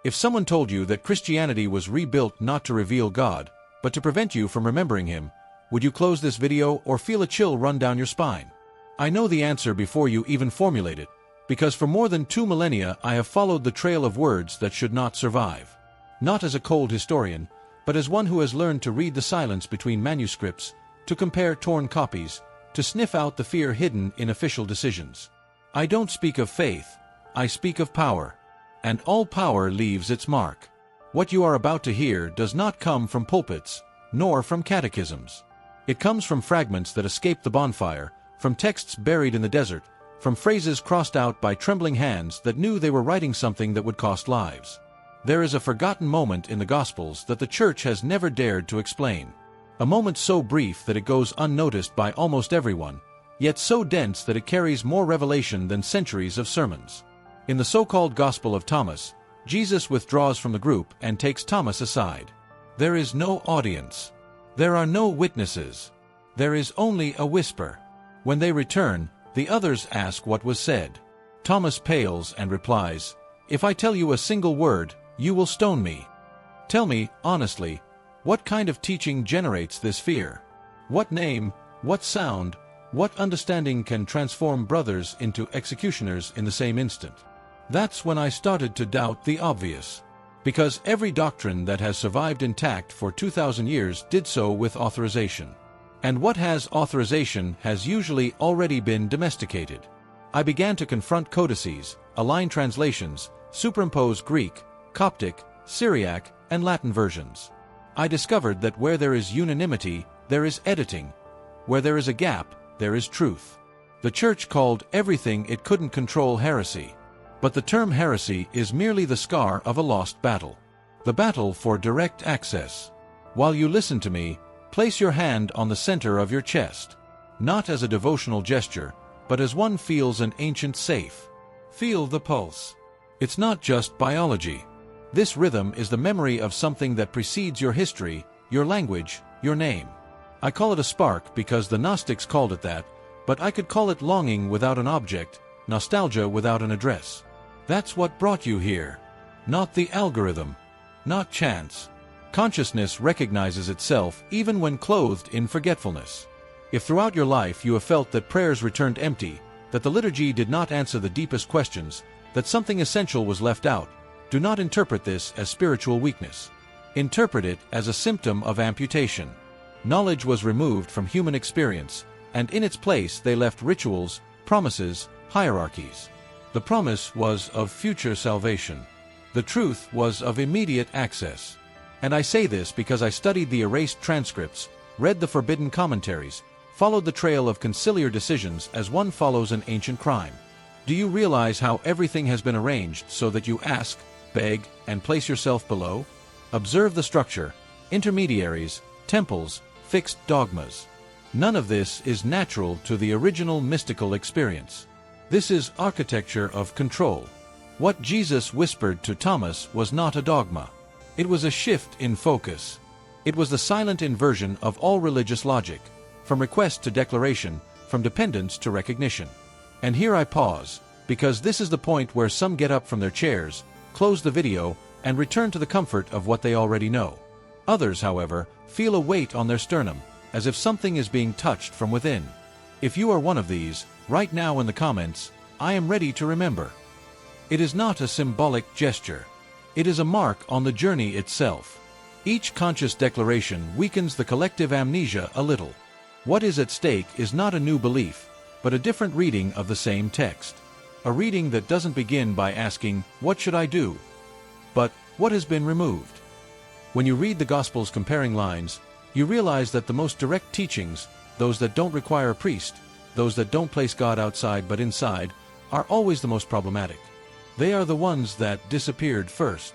If someone told you that Christianity was rebuilt not to reveal God, but to prevent you from remembering Him, would you close this video or feel a chill run down your spine? I know the answer before you even formulate it, because for more than 2 millennia I have followed the trail of words that should not survive. Not as a cold historian, but as one who has learned to read the silence between manuscripts, to compare torn copies, to sniff out the fear hidden in official decisions. I don't speak of faith, I speak of power. And all power leaves its mark. What you are about to hear does not come from pulpits, nor from catechisms. It comes from fragments that escaped the bonfire, from texts buried in the desert, from phrases crossed out by trembling hands that knew they were writing something that would cost lives. There is a forgotten moment in the Gospels that the Church has never dared to explain. A moment so brief that it goes unnoticed by almost everyone, yet so dense that it carries more revelation than centuries of sermons. In the so-called Gospel of Thomas, Jesus withdraws from the group and takes Thomas aside. There is no audience. There are no witnesses. There is only a whisper. When they return, the others ask what was said. Thomas pales and replies, "If I tell you a single word, you will stone me. Tell me, honestly, what kind of teaching generates this fear? What name, what sound, what understanding can transform brothers into executioners in the same instant?" That's when I started to doubt the obvious. Because every doctrine that has survived intact for 2,000 years did so with authorization. And what has authorization has usually already been domesticated. I began to confront codices, align translations, superimpose Greek, Coptic, Syriac, and Latin versions. I discovered that where there is unanimity, there is editing. Where there is a gap, there is truth. The Church called everything it couldn't control heresy. But the term heresy is merely the scar of a lost battle. The battle for direct access. While you listen to me, place your hand on the center of your chest. Not as a devotional gesture, but as one feels an ancient safe. Feel the pulse. It's not just biology. This rhythm is the memory of something that precedes your history, your language, your name. I call it a spark because the Gnostics called it that, but I could call it longing without an object, nostalgia without an address. That's what brought you here. Not the algorithm. Not chance. Consciousness recognizes itself even when clothed in forgetfulness. If throughout your life you have felt that prayers returned empty, that the liturgy did not answer the deepest questions, that something essential was left out, do not interpret this as spiritual weakness. Interpret it as a symptom of amputation. Knowledge was removed from human experience, and in its place they left rituals, promises, hierarchies. The promise was of future salvation. The truth was of immediate access. And I say this because I studied the erased transcripts, read the forbidden commentaries, followed the trail of conciliar decisions as one follows an ancient crime. Do you realize how everything has been arranged so that you ask, beg, and place yourself below? Observe the structure, intermediaries, temples, fixed dogmas. None of this is natural to the original mystical experience. This is architecture of control. What Jesus whispered to Thomas was not a dogma. It was a shift in focus. It was the silent inversion of all religious logic, from request to declaration, from dependence to recognition. And here I pause, because this is the point where some get up from their chairs, close the video, and return to the comfort of what they already know. Others, however, feel a weight on their sternum, as if something is being touched from within. If you are one of these, write now in the comments, "I am ready to remember." It is not a symbolic gesture. It is a mark on the journey itself. Each conscious declaration weakens the collective amnesia a little. What is at stake is not a new belief, but a different reading of the same text. A reading that doesn't begin by asking, "What should I do?" but "What has been removed?" When you read the Gospels comparing lines, you realize that the most direct teachings, those that don't require a priest, those that don't place God outside but inside, are always the most problematic. They are the ones that disappeared first.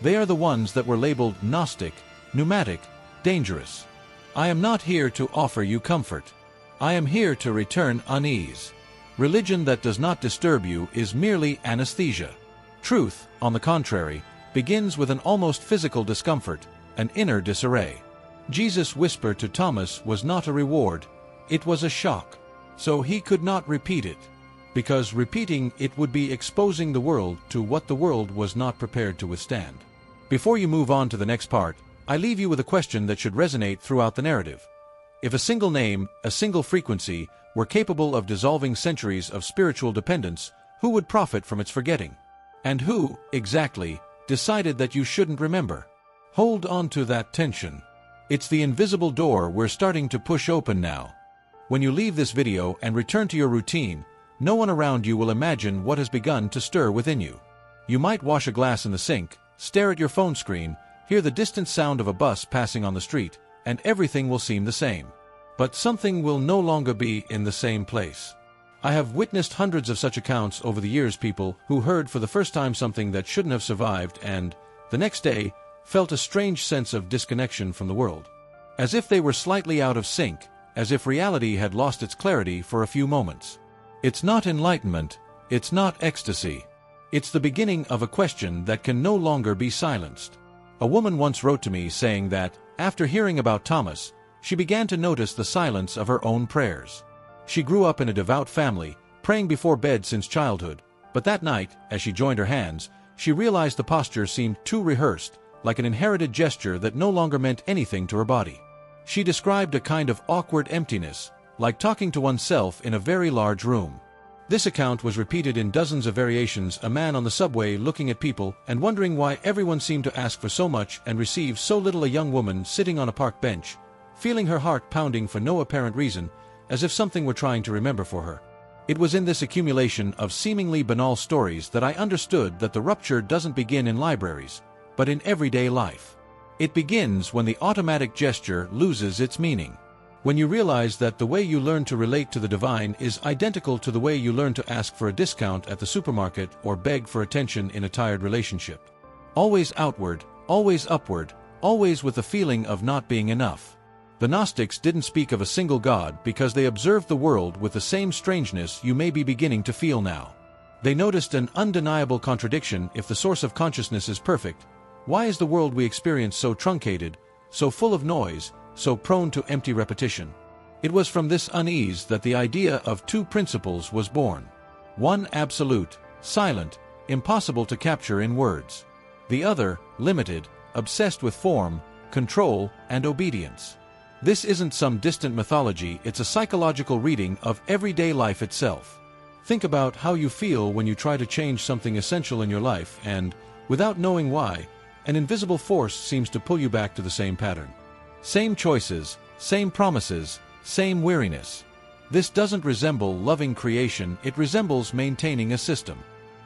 They are the ones that were labeled Gnostic, pneumatic, dangerous. I am not here to offer you comfort. I am here to return unease. Religion that does not disturb you is merely anesthesia. Truth, on the contrary, begins with an almost physical discomfort, an inner disarray. Jesus' whisper to Thomas was not a reward, it was a shock. So he could not repeat it. because repeating it would be exposing the world to what the world was not prepared to withstand. Before you move on to the next part, I leave you with a question that should resonate throughout the narrative. If a single name, a single frequency, were capable of dissolving centuries of spiritual dependence, who would profit from its forgetting? And who, exactly, decided that you shouldn't remember? Hold on to that tension. It's the invisible door we're starting to push open now. When you leave this video and return to your routine, no one around you will imagine what has begun to stir within you. You might wash a glass in the sink, stare at your phone screen, hear the distant sound of a bus passing on the street, and everything will seem the same. But something will no longer be in the same place. I have witnessed hundreds of such accounts over the years, people who heard for the first time something that shouldn't have survived and, the next day, felt a strange sense of disconnection from the world. As if they were slightly out of sync, as if reality had lost its clarity for a few moments. It's not enlightenment, it's not ecstasy. It's the beginning of a question that can no longer be silenced. A woman once wrote to me saying that, after hearing about Thomas, she began to notice the silence of her own prayers. She grew up in a devout family, praying before bed since childhood, but that night, as she joined her hands, she realized the posture seemed too rehearsed, like an inherited gesture that no longer meant anything to her body. She described a kind of awkward emptiness, like talking to oneself in a very large room. This account was repeated in dozens of variations, a man on the subway looking at people and wondering why everyone seemed to ask for so much and receive so little, a young woman sitting on a park bench, feeling her heart pounding for no apparent reason, as if something were trying to remember for her. It was in this accumulation of seemingly banal stories that I understood that the rupture doesn't begin in libraries, but in everyday life. It begins when the automatic gesture loses its meaning. When you realize that the way you learn to relate to the divine is identical to the way you learn to ask for a discount at the supermarket or beg for attention in a tired relationship. Always outward, always upward, always with the feeling of not being enough. The Gnostics didn't speak of a single God because they observed the world with the same strangeness you may be beginning to feel now. They noticed an undeniable contradiction. If the source of consciousness is perfect, why is the world we experience so truncated, so full of noise, so prone to empty repetition? It was from this unease that the idea of two principles was born. One absolute, silent, impossible to capture in words. The other, limited, obsessed with form, control, and obedience. This isn't some distant mythology, it's a psychological reading of everyday life itself. Think about how you feel when you try to change something essential in your life and, without knowing why, an invisible force seems to pull you back to the same pattern. Same choices, same promises, same weariness. This doesn't resemble loving creation, it resembles maintaining a system.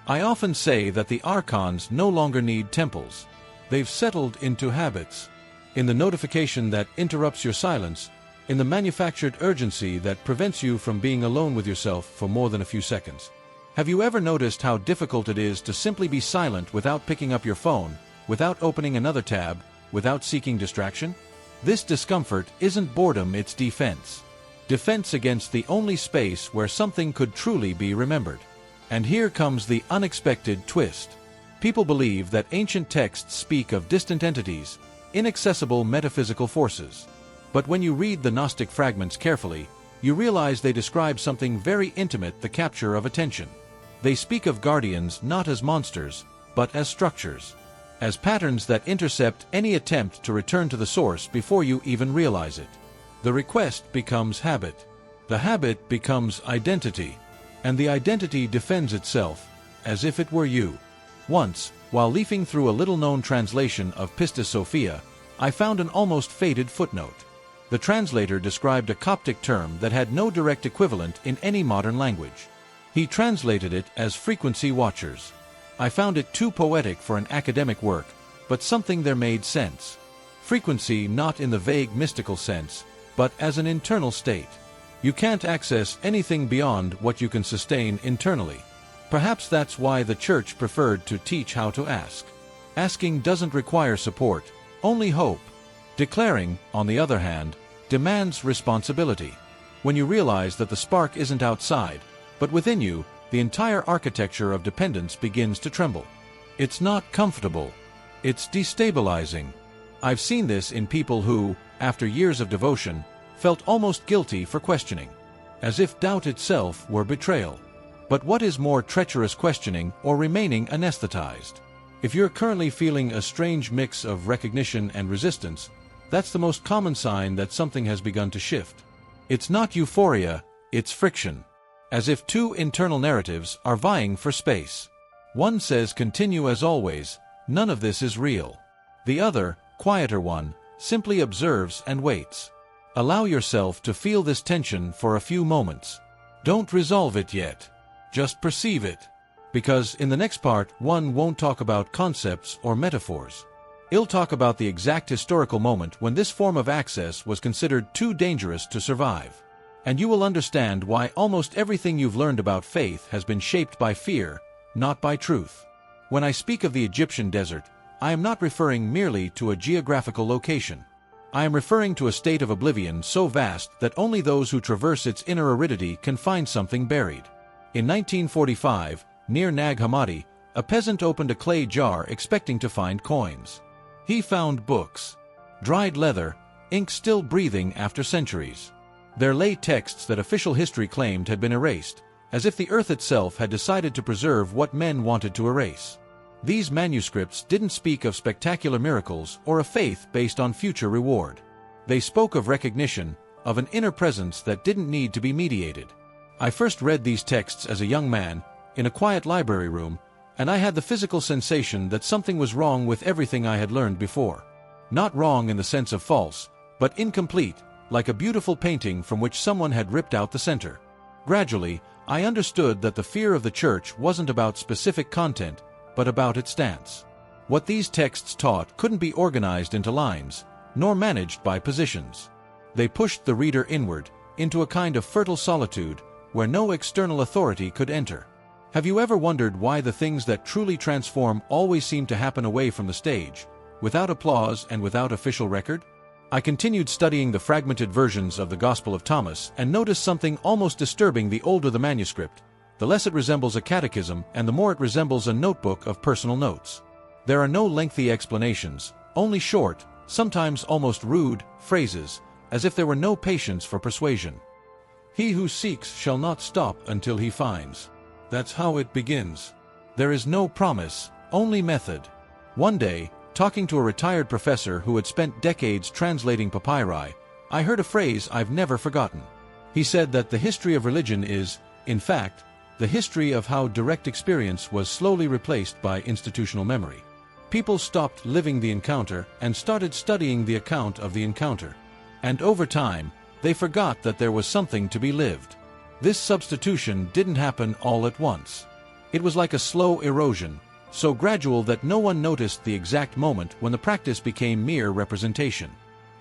I often say that the archons no longer need temples. They've settled into habits. In the notification that interrupts your silence, in the manufactured urgency that prevents you from being alone with yourself for more than a few seconds. Have you ever noticed how difficult it is to simply be silent without picking up your phone, without opening another tab, without seeking distraction? This discomfort isn't boredom, it's defense. Defense against the only space where something could truly be remembered. And here comes the unexpected twist. People believe that ancient texts speak of distant entities, inaccessible metaphysical forces. But when you read the Gnostic fragments carefully, you realize they describe something very intimate: the capture of attention. They speak of guardians not as monsters, but as structures. As patterns that intercept any attempt to return to the source before you even realize it. The request becomes habit. The habit becomes identity. And the identity defends itself, as if it were you. Once, while leafing through a little-known translation of Pistis Sophia, I found an almost faded footnote. The translator described a Coptic term that had no direct equivalent in any modern language. He translated it as frequency watchers. I found it too poetic for an academic work, but something there made sense. Frequency not in the vague mystical sense, but as an internal state. You can't access anything beyond what you can sustain internally. Perhaps that's why the Church preferred to teach how to ask. Asking doesn't require support, only hope. Declaring, on the other hand, demands responsibility. When you realize that the spark isn't outside, but within you, the entire architecture of dependence begins to tremble. It's not comfortable. It's destabilizing. I've seen this in people who, after years of devotion, felt almost guilty for questioning, as if doubt itself were betrayal. But what is more treacherous, questioning or remaining anesthetized? If you're currently feeling a strange mix of recognition and resistance, that's the most common sign that something has begun to shift. It's not euphoria, it's friction. As if two internal narratives are vying for space. One says continue as always, none of this is real. The other, quieter one, simply observes and waits. Allow yourself to feel this tension for a few moments. Don't resolve it yet. Just perceive it. Because in the next part, one won't talk about concepts or metaphors. It'll talk about the exact historical moment when this form of access was considered too dangerous to survive. And you will understand why almost everything you've learned about faith has been shaped by fear, not by truth. When I speak of the Egyptian desert, I am not referring merely to a geographical location. I am referring to a state of oblivion so vast that only those who traverse its inner aridity can find something buried. In 1945, near Nag Hammadi, a peasant opened a clay jar expecting to find coins. He found books, dried leather, ink still breathing after centuries. There lay texts that official history claimed had been erased, as if the earth itself had decided to preserve what men wanted to erase. These manuscripts didn't speak of spectacular miracles or a faith based on future reward. They spoke of recognition, of an inner presence that didn't need to be mediated. I first read these texts as a young man, in a quiet library room, and I had the physical sensation that something was wrong with everything I had learned before. Not wrong in the sense of false, but incomplete, like a beautiful painting from which someone had ripped out the center. Gradually, I understood that the fear of the church wasn't about specific content, but about its stance. What these texts taught couldn't be organized into lines, nor managed by positions. They pushed the reader inward, into a kind of fertile solitude, where no external authority could enter. Have you ever wondered why the things that truly transform always seem to happen away from the stage, without applause and without official record? I continued studying the fragmented versions of the Gospel of Thomas and noticed something almost disturbing. The older the manuscript, the less it resembles a catechism and the more it resembles a notebook of personal notes. There are no lengthy explanations, only short, sometimes almost rude, phrases, as if there were no patience for persuasion. He who seeks shall not stop until he finds. That's how it begins. There is no promise, only method. One day, talking to a retired professor who had spent decades translating papyri, I heard a phrase I've never forgotten. He said that the history of religion is, in fact, the history of how direct experience was slowly replaced by institutional memory. People stopped living the encounter and started studying the account of the encounter. And over time, they forgot that there was something to be lived. This substitution didn't happen all at once. It was like a slow erosion, so gradual that no one noticed the exact moment when the practice became mere representation.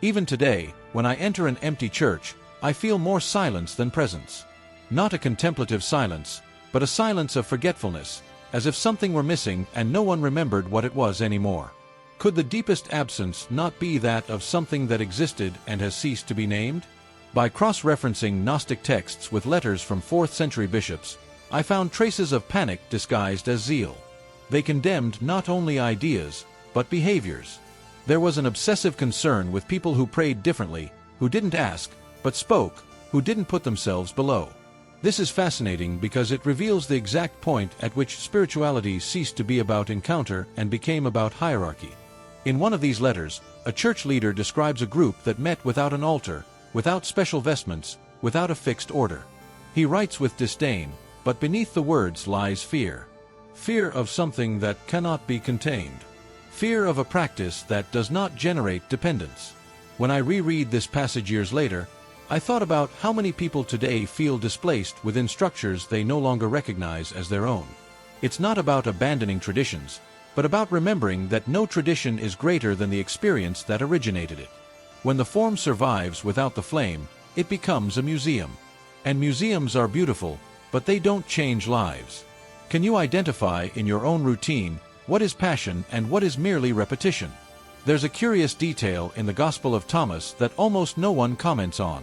Even today, when I enter an empty church, I feel more silence than presence. Not a contemplative silence, but a silence of forgetfulness, as if something were missing and no one remembered what it was anymore. Could the deepest absence not be that of something that existed and has ceased to be named? By cross-referencing Gnostic texts with letters from 4th century bishops, I found traces of panic disguised as zeal. They condemned not only ideas, but behaviors. There was an obsessive concern with people who prayed differently, who didn't ask, but spoke, who didn't put themselves below. This is fascinating because it reveals the exact point at which spirituality ceased to be about encounter and became about hierarchy. In one of these letters, a church leader describes a group that met without an altar, without special vestments, without a fixed order. He writes with disdain, but beneath the words lies fear. Fear of something that cannot be contained. Fear of a practice that does not generate dependence. When I reread this passage years later, I thought about how many people today feel displaced within structures they no longer recognize as their own. It's not about abandoning traditions, but about remembering that no tradition is greater than the experience that originated it. When the form survives without the flame, it becomes a museum. And museums are beautiful, but they don't change lives. Can you identify in your own routine what is passion and what is merely repetition? There's a curious detail in the Gospel of Thomas that almost no one comments on.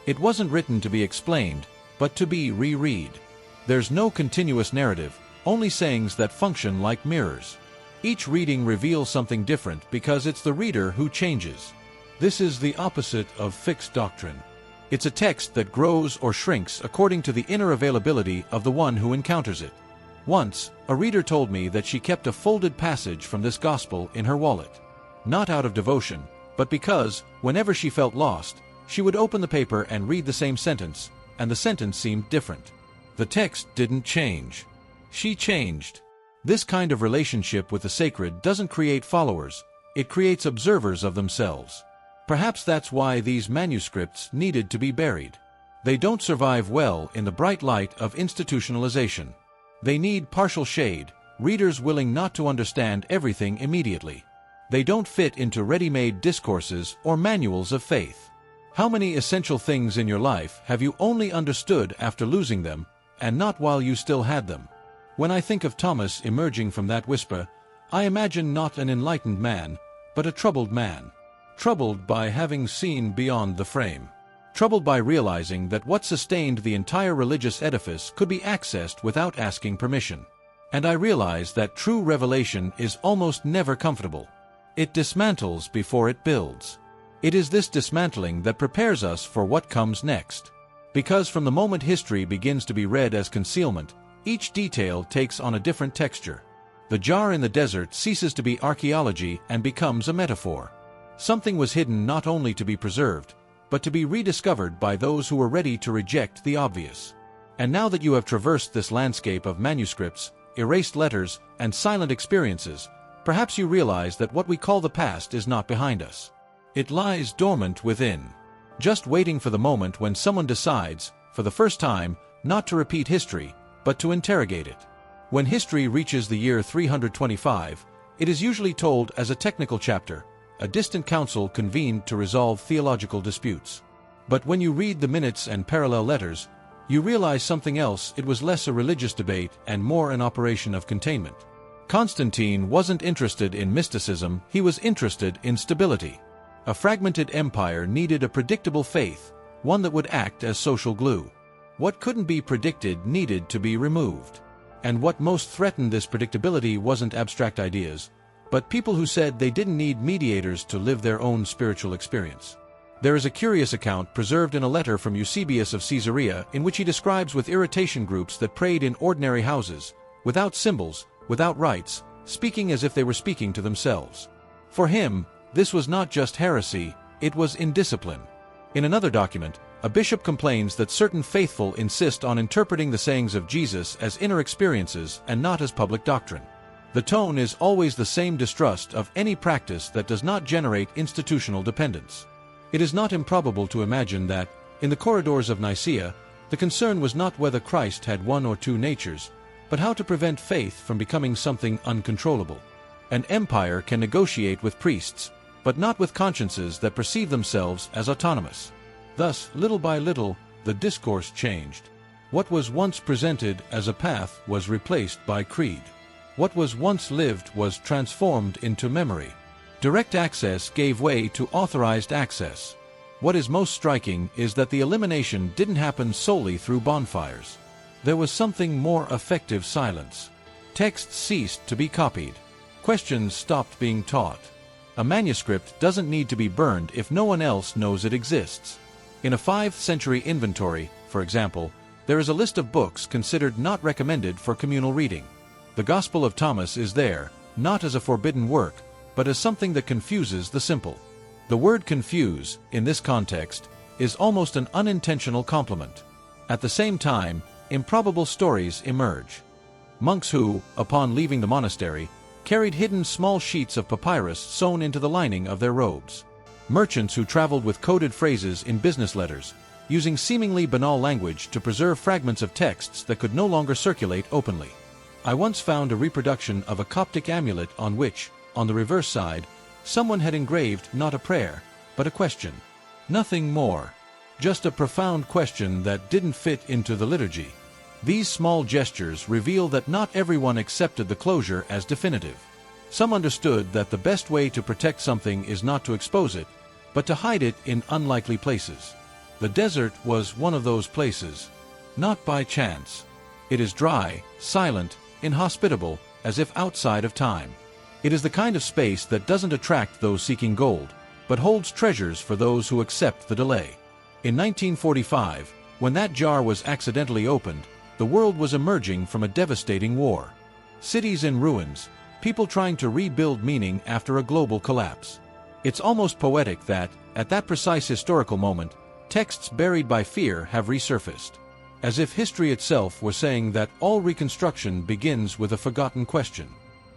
It wasn't written to be explained, but to be reread. There's no continuous narrative, only sayings that function like mirrors. Each reading reveals something different because it's the reader who changes. This is the opposite of fixed doctrine. It's a text that grows or shrinks according to the inner availability of the one who encounters it. Once, a reader told me that she kept a folded passage from this gospel in her wallet. Not out of devotion, but because, whenever she felt lost, she would open the paper and read the same sentence, and the sentence seemed different. The text didn't change. She changed. This kind of relationship with the sacred doesn't create followers, it creates observers of themselves. Perhaps that's why these manuscripts needed to be buried. They don't survive well in the bright light of institutionalization. They need partial shade, readers willing not to understand everything immediately. They don't fit into ready-made discourses or manuals of faith. How many essential things in your life have you only understood after losing them, and not while you still had them? When I think of Thomas emerging from that whisper, I imagine not an enlightened man, but a troubled man. Troubled by having seen beyond the frame. Troubled by realizing that what sustained the entire religious edifice could be accessed without asking permission. And I realize that true revelation is almost never comfortable. It dismantles before it builds. It is this dismantling that prepares us for what comes next. Because from the moment history begins to be read as concealment, each detail takes on a different texture. The jar in the desert ceases to be archaeology and becomes a metaphor. Something was hidden not only to be preserved, but to be rediscovered by those who were ready to reject the obvious. And now that you have traversed this landscape of manuscripts, erased letters, and silent experiences, perhaps you realize that what we call the past is not behind us. It lies dormant within, just waiting for the moment when someone decides, for the first time, not to repeat history, but to interrogate it. When history reaches the year 325, it is usually told as a technical chapter, a distant council convened to resolve theological disputes. But when you read the minutes and parallel letters, you realize something else. It was less a religious debate and more an operation of containment. Constantine wasn't interested in mysticism, he was interested in stability. A fragmented empire needed a predictable faith, one that would act as social glue. What couldn't be predicted needed to be removed. And what most threatened this predictability wasn't abstract ideas, but people who said they didn't need mediators to live their own spiritual experience. There is a curious account preserved in a letter from Eusebius of Caesarea in which he describes with irritation groups that prayed in ordinary houses, without symbols, without rites, speaking as if they were speaking to themselves. For him, this was not just heresy, it was indiscipline. In another document, a bishop complains that certain faithful insist on interpreting the sayings of Jesus as inner experiences and not as public doctrine. The tone is always the same: distrust of any practice that does not generate institutional dependence. It is not improbable to imagine that, in the corridors of Nicaea, the concern was not whether Christ had one or two natures, but how to prevent faith from becoming something uncontrollable. An empire can negotiate with priests, but not with consciences that perceive themselves as autonomous. Thus, little by little, the discourse changed. What was once presented as a path was replaced by creed. What was once lived was transformed into memory. Direct access gave way to authorized access. What is most striking is that the elimination didn't happen solely through bonfires. There was something more: effective silence. Texts ceased to be copied. Questions stopped being taught. A manuscript doesn't need to be burned if no one else knows it exists. In a 5th century inventory, for example, there is a list of books considered not recommended for communal reading. The Gospel of Thomas is there, not as a forbidden work, but as something that confuses the simple. The word confuse, in this context, is almost an unintentional compliment. At the same time, improbable stories emerge. Monks who, upon leaving the monastery, carried hidden small sheets of papyrus sewn into the lining of their robes. Merchants who traveled with coded phrases in business letters, using seemingly banal language to preserve fragments of texts that could no longer circulate openly. I once found a reproduction of a Coptic amulet on which, on the reverse side, someone had engraved not a prayer, but a question. Nothing more. Just a profound question that didn't fit into the liturgy. These small gestures reveal that not everyone accepted the closure as definitive. Some understood that the best way to protect something is not to expose it, but to hide it in unlikely places. The desert was one of those places. Not by chance. It is dry, silent, inhospitable, as if outside of time. It is the kind of space that doesn't attract those seeking gold, but holds treasures for those who accept the delay. In 1945, when that jar was accidentally opened, the world was emerging from a devastating war. Cities in ruins, people trying to rebuild meaning after a global collapse. It's almost poetic that, at that precise historical moment, texts buried by fear have resurfaced. As if history itself were saying that all reconstruction begins with a forgotten question.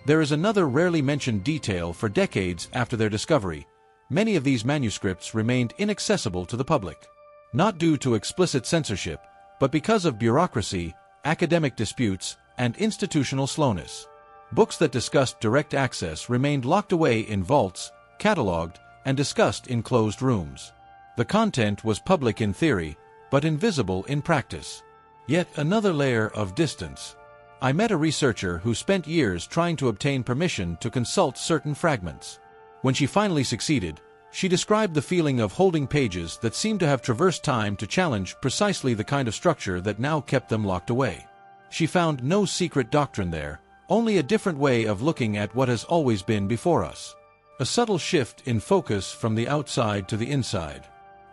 There is another rarely mentioned detail. For decades after their discovery, many of these manuscripts remained inaccessible to the public. Not due to explicit censorship, but because of bureaucracy, academic disputes, and institutional slowness. Books that discussed direct access remained locked away in vaults, catalogued, and discussed in closed rooms. The content was public in theory, but invisible in practice. Yet another layer of distance. I met a researcher who spent years trying to obtain permission to consult certain fragments. When she finally succeeded, she described the feeling of holding pages that seemed to have traversed time to challenge precisely the kind of structure that now kept them locked away. She found no secret doctrine there, only a different way of looking at what has always been before us. A subtle shift in focus from the outside to the inside.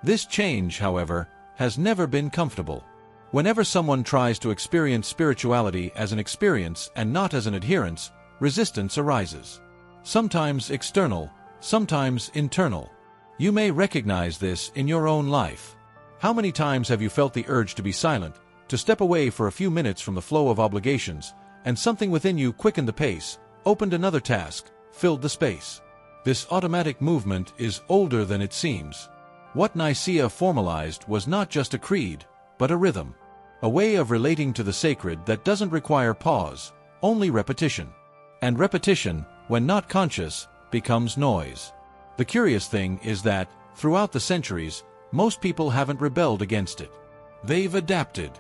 This change, however, has never been comfortable. Whenever someone tries to experience spirituality as an experience and not as an adherence, resistance arises. Sometimes external, sometimes internal. You may recognize this in your own life. How many times have you felt the urge to be silent, to step away for a few minutes from the flow of obligations, and something within you quickened the pace, opened another task, filled the space? This automatic movement is older than it seems. What Nicaea formalized was not just a creed, but a rhythm. A way of relating to the sacred that doesn't require pause, only repetition. And repetition, when not conscious, becomes noise. The curious thing is that, throughout the centuries, most people haven't rebelled against it. They've adapted.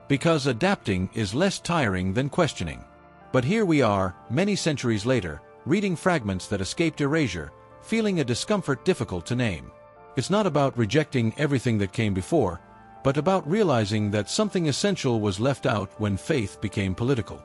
Because adapting is less tiring than questioning. But here we are, many centuries later, reading fragments that escaped erasure, feeling a discomfort difficult to name. It's not about rejecting everything that came before, but about realizing that something essential was left out when faith became political.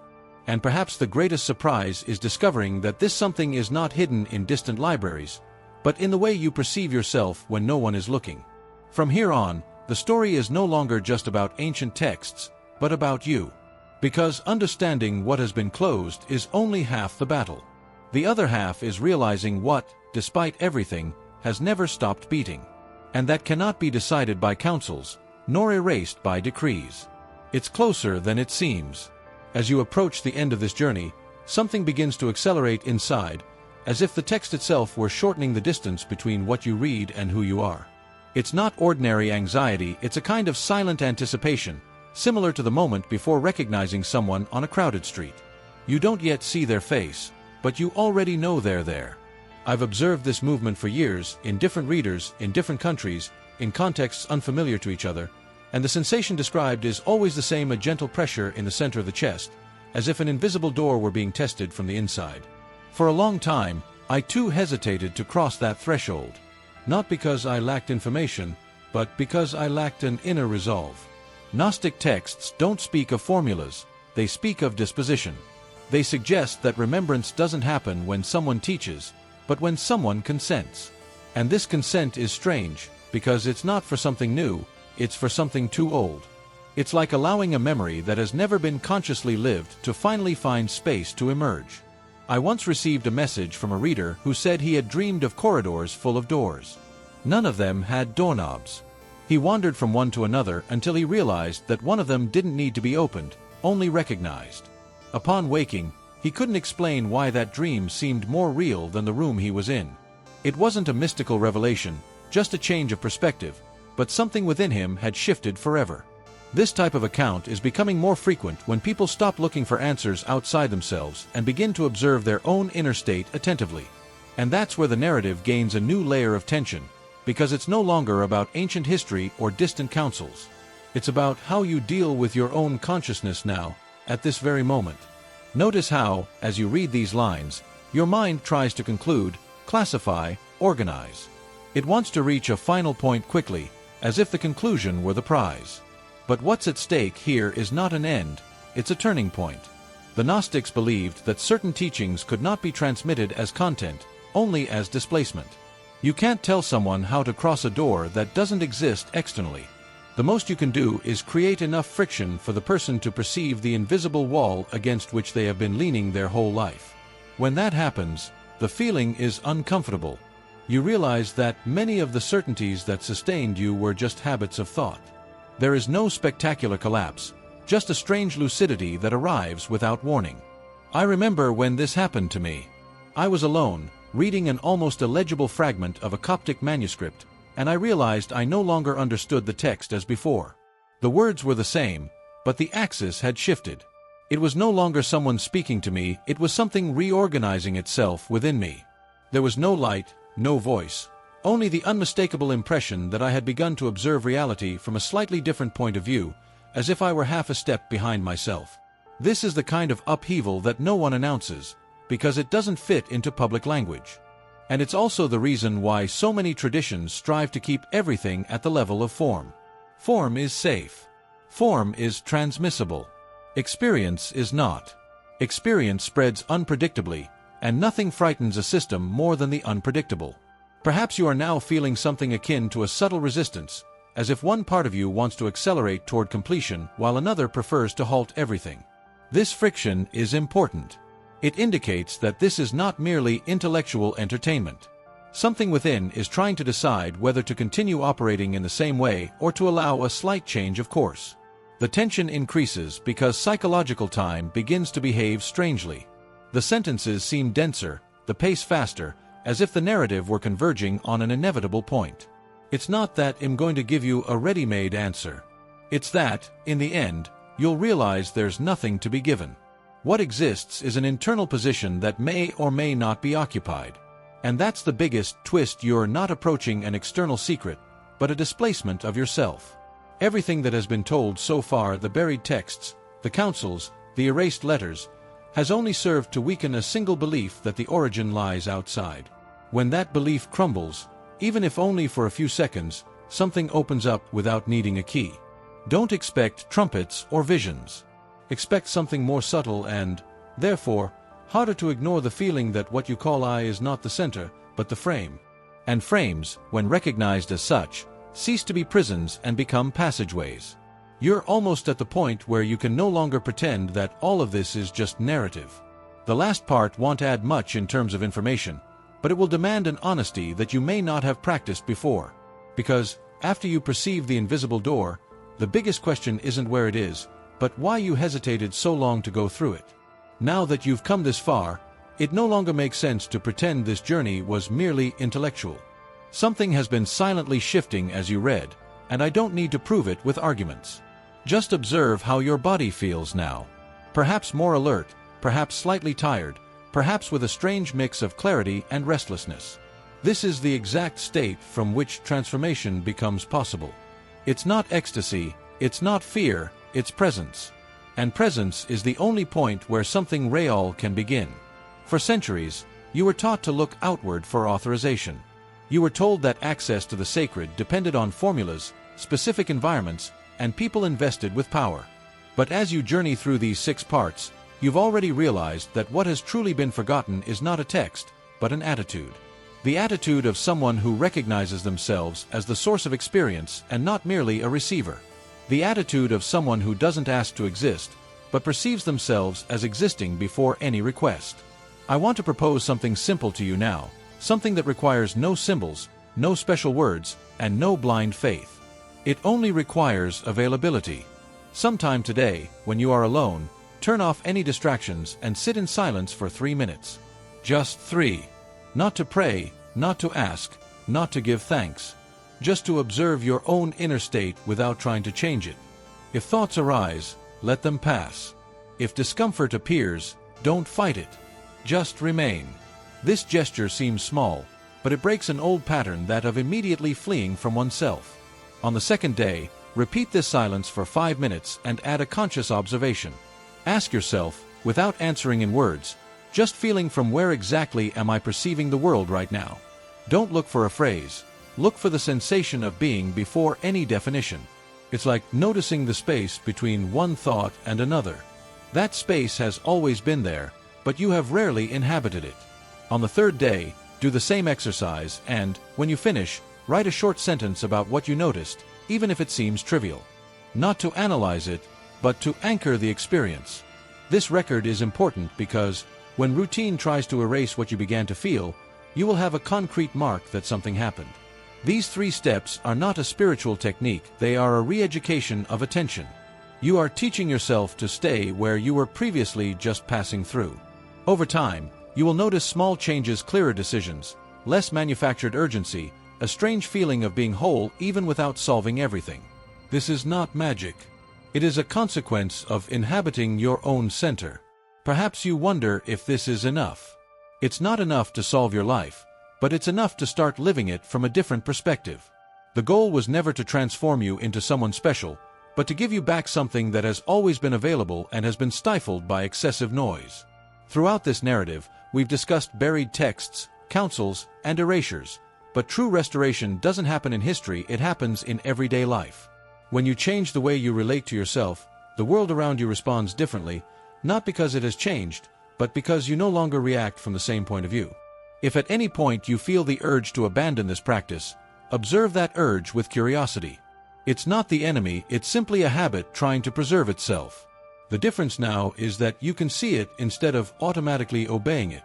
And perhaps the greatest surprise is discovering that this something is not hidden in distant libraries, but in the way you perceive yourself when no one is looking. From here on, the story is no longer just about ancient texts, but about you. Because understanding what has been closed is only half the battle. The other half is realizing what, despite everything, has never stopped beating. And that cannot be decided by councils, nor erased by decrees. It's closer than it seems. As you approach the end of this journey, something begins to accelerate inside, as if the text itself were shortening the distance between what you read and who you are. It's not ordinary anxiety, it's a kind of silent anticipation, similar to the moment before recognizing someone on a crowded street. You don't yet see their face, but you already know they're there. I've observed this movement for years, in different readers, in different countries, in contexts unfamiliar to each other, and the sensation described is always the same: a gentle pressure in the center of the chest, as if an invisible door were being tested from the inside. For a long time, I too hesitated to cross that threshold. Not because I lacked information, but because I lacked an inner resolve. Gnostic texts don't speak of formulas, they speak of disposition. They suggest that remembrance doesn't happen when someone teaches, but when someone consents. And this consent is strange, because it's not for something new, it's for something too old. It's like allowing a memory that has never been consciously lived to finally find space to emerge. I once received a message from a reader who said he had dreamed of corridors full of doors. None of them had doorknobs. He wandered from one to another until he realized that one of them didn't need to be opened, only recognized. Upon waking, he couldn't explain why that dream seemed more real than the room he was in. It wasn't a mystical revelation, just a change of perspective, but something within him had shifted forever. This type of account is becoming more frequent when people stop looking for answers outside themselves and begin to observe their own inner state attentively. And that's where the narrative gains a new layer of tension, because it's no longer about ancient history or distant councils. It's about how you deal with your own consciousness now, at this very moment. Notice how, as you read these lines, your mind tries to conclude, classify, organize. It wants to reach a final point quickly, as if the conclusion were the prize. But what's at stake here is not an end, it's a turning point. The Gnostics believed that certain teachings could not be transmitted as content, only as displacement. You can't tell someone how to cross a door that doesn't exist externally. The most you can do is create enough friction for the person to perceive the invisible wall against which they have been leaning their whole life. When that happens, the feeling is uncomfortable. You realize that many of the certainties that sustained you were just habits of thought. There is no spectacular collapse, just a strange lucidity that arrives without warning. I remember when this happened to me. I was alone, reading an almost illegible fragment of a Coptic manuscript, and I realized I no longer understood the text as before. The words were the same, but the axis had shifted. It was no longer someone speaking to me, it was something reorganizing itself within me. There was no light, no voice, only the unmistakable impression that I had begun to observe reality from a slightly different point of view, as if I were half a step behind myself. This is the kind of upheaval that no one announces, because it doesn't fit into public language. And it's also the reason why so many traditions strive to keep everything at the level of form. Form is safe. Form is transmissible. Experience is not. Experience spreads unpredictably, and nothing frightens a system more than the unpredictable. Perhaps you are now feeling something akin to a subtle resistance, as if one part of you wants to accelerate toward completion while another prefers to halt everything. This friction is important. It indicates that this is not merely intellectual entertainment. Something within is trying to decide whether to continue operating in the same way or to allow a slight change of course. The tension increases because psychological time begins to behave strangely. The sentences seem denser, the pace faster, as if the narrative were converging on an inevitable point. It's not that I'm going to give you a ready-made answer. It's that, in the end, you'll realize there's nothing to be given. What exists is an internal position that may or may not be occupied. And that's the biggest twist. You're not approaching an external secret, but a displacement of yourself. Everything that has been told so far, the buried texts, the counsels, the erased letters, has only served to weaken a single belief that the origin lies outside. When that belief crumbles, even if only for a few seconds, something opens up without needing a key. Don't expect trumpets or visions. Expect something more subtle and, therefore, harder to ignore, the feeling that what you call I is not the center, but the frame. And frames, when recognized as such, cease to be prisons and become passageways. You're almost at the point where you can no longer pretend that all of this is just narrative. The last part won't add much in terms of information, but it will demand an honesty that you may not have practiced before. Because, after you perceive the invisible door, the biggest question isn't where it is, but why you hesitated so long to go through it. Now that you've come this far, it no longer makes sense to pretend this journey was merely intellectual. Something has been silently shifting as you read, and I don't need to prove it with arguments. Just observe how your body feels now. Perhaps more alert, perhaps slightly tired, perhaps with a strange mix of clarity and restlessness. This is the exact state from which transformation becomes possible. It's not ecstasy, it's not fear, it's presence. And presence is the only point where something real can begin. For centuries, you were taught to look outward for authorization. You were told that access to the sacred depended on formulas, specific environments, and people invested with power. But as you journey through these 6 parts, you've already realized that what has truly been forgotten is not a text, but an attitude. The attitude of someone who recognizes themselves as the source of experience and not merely a receiver. The attitude of someone who doesn't ask to exist, but perceives themselves as existing before any request. I want to propose something simple to you now, something that requires no symbols, no special words, and no blind faith. It only requires availability. Sometime today, when you are alone, turn off any distractions and sit in silence for 3 minutes. Just 3. Not to pray, not to ask, not to give thanks. Just to observe your own inner state without trying to change it. If thoughts arise, let them pass. If discomfort appears, don't fight it. Just remain. This gesture seems small, but it breaks an old pattern, that of immediately fleeing from oneself. On the second day, repeat this silence for 5 minutes and add a conscious observation. Ask yourself, without answering in words, just feeling, from where exactly am I perceiving the world right now? Don't look for a phrase. Look for the sensation of being before any definition. It's like noticing the space between one thought and another. That space has always been there, but you have rarely inhabited it. On the third day, Do the same exercise and, when you finish, write a short sentence about what you noticed, even if it seems trivial. Not to analyze it, but to anchor the experience. This record is important because, when routine tries to erase what you began to feel, you will have a concrete mark that something happened. These 3 steps are not a spiritual technique, they are a re-education of attention. You are teaching yourself to stay where you were previously just passing through. Over time, you will notice small changes, clearer decisions, less manufactured urgency, a strange feeling of being whole even without solving everything. This is not magic. It is a consequence of inhabiting your own center. Perhaps you wonder if this is enough. It's not enough to solve your life, but it's enough to start living it from a different perspective. The goal was never to transform you into someone special, but to give you back something that has always been available and has been stifled by excessive noise. Throughout this narrative, we've discussed buried texts, counsels, and erasures, but true restoration doesn't happen in history, it happens in everyday life. When you change the way you relate to yourself, the world around you responds differently, not because it has changed, but because you no longer react from the same point of view. If at any point you feel the urge to abandon this practice, observe that urge with curiosity. It's not the enemy, it's simply a habit trying to preserve itself. The difference now is that you can see it instead of automatically obeying it.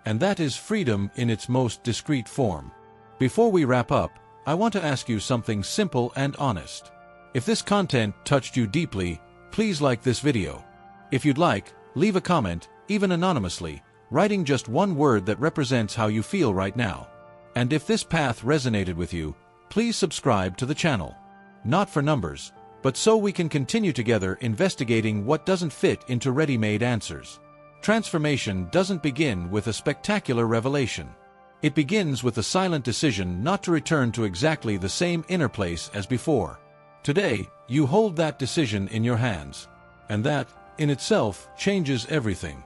And that is freedom in its most discreet form. Before we wrap up, I want to ask you something simple and honest. If this content touched you deeply, please like this video. If you'd like, leave a comment, even anonymously, writing just one word that represents how you feel right now. And if this path resonated with you, please subscribe to the channel. Not for numbers, but so we can continue together investigating what doesn't fit into ready-made answers. Transformation doesn't begin with a spectacular revelation. It begins with a silent decision not to return to exactly the same inner place as before. Today, you hold that decision in your hands. And that, in itself, changes everything.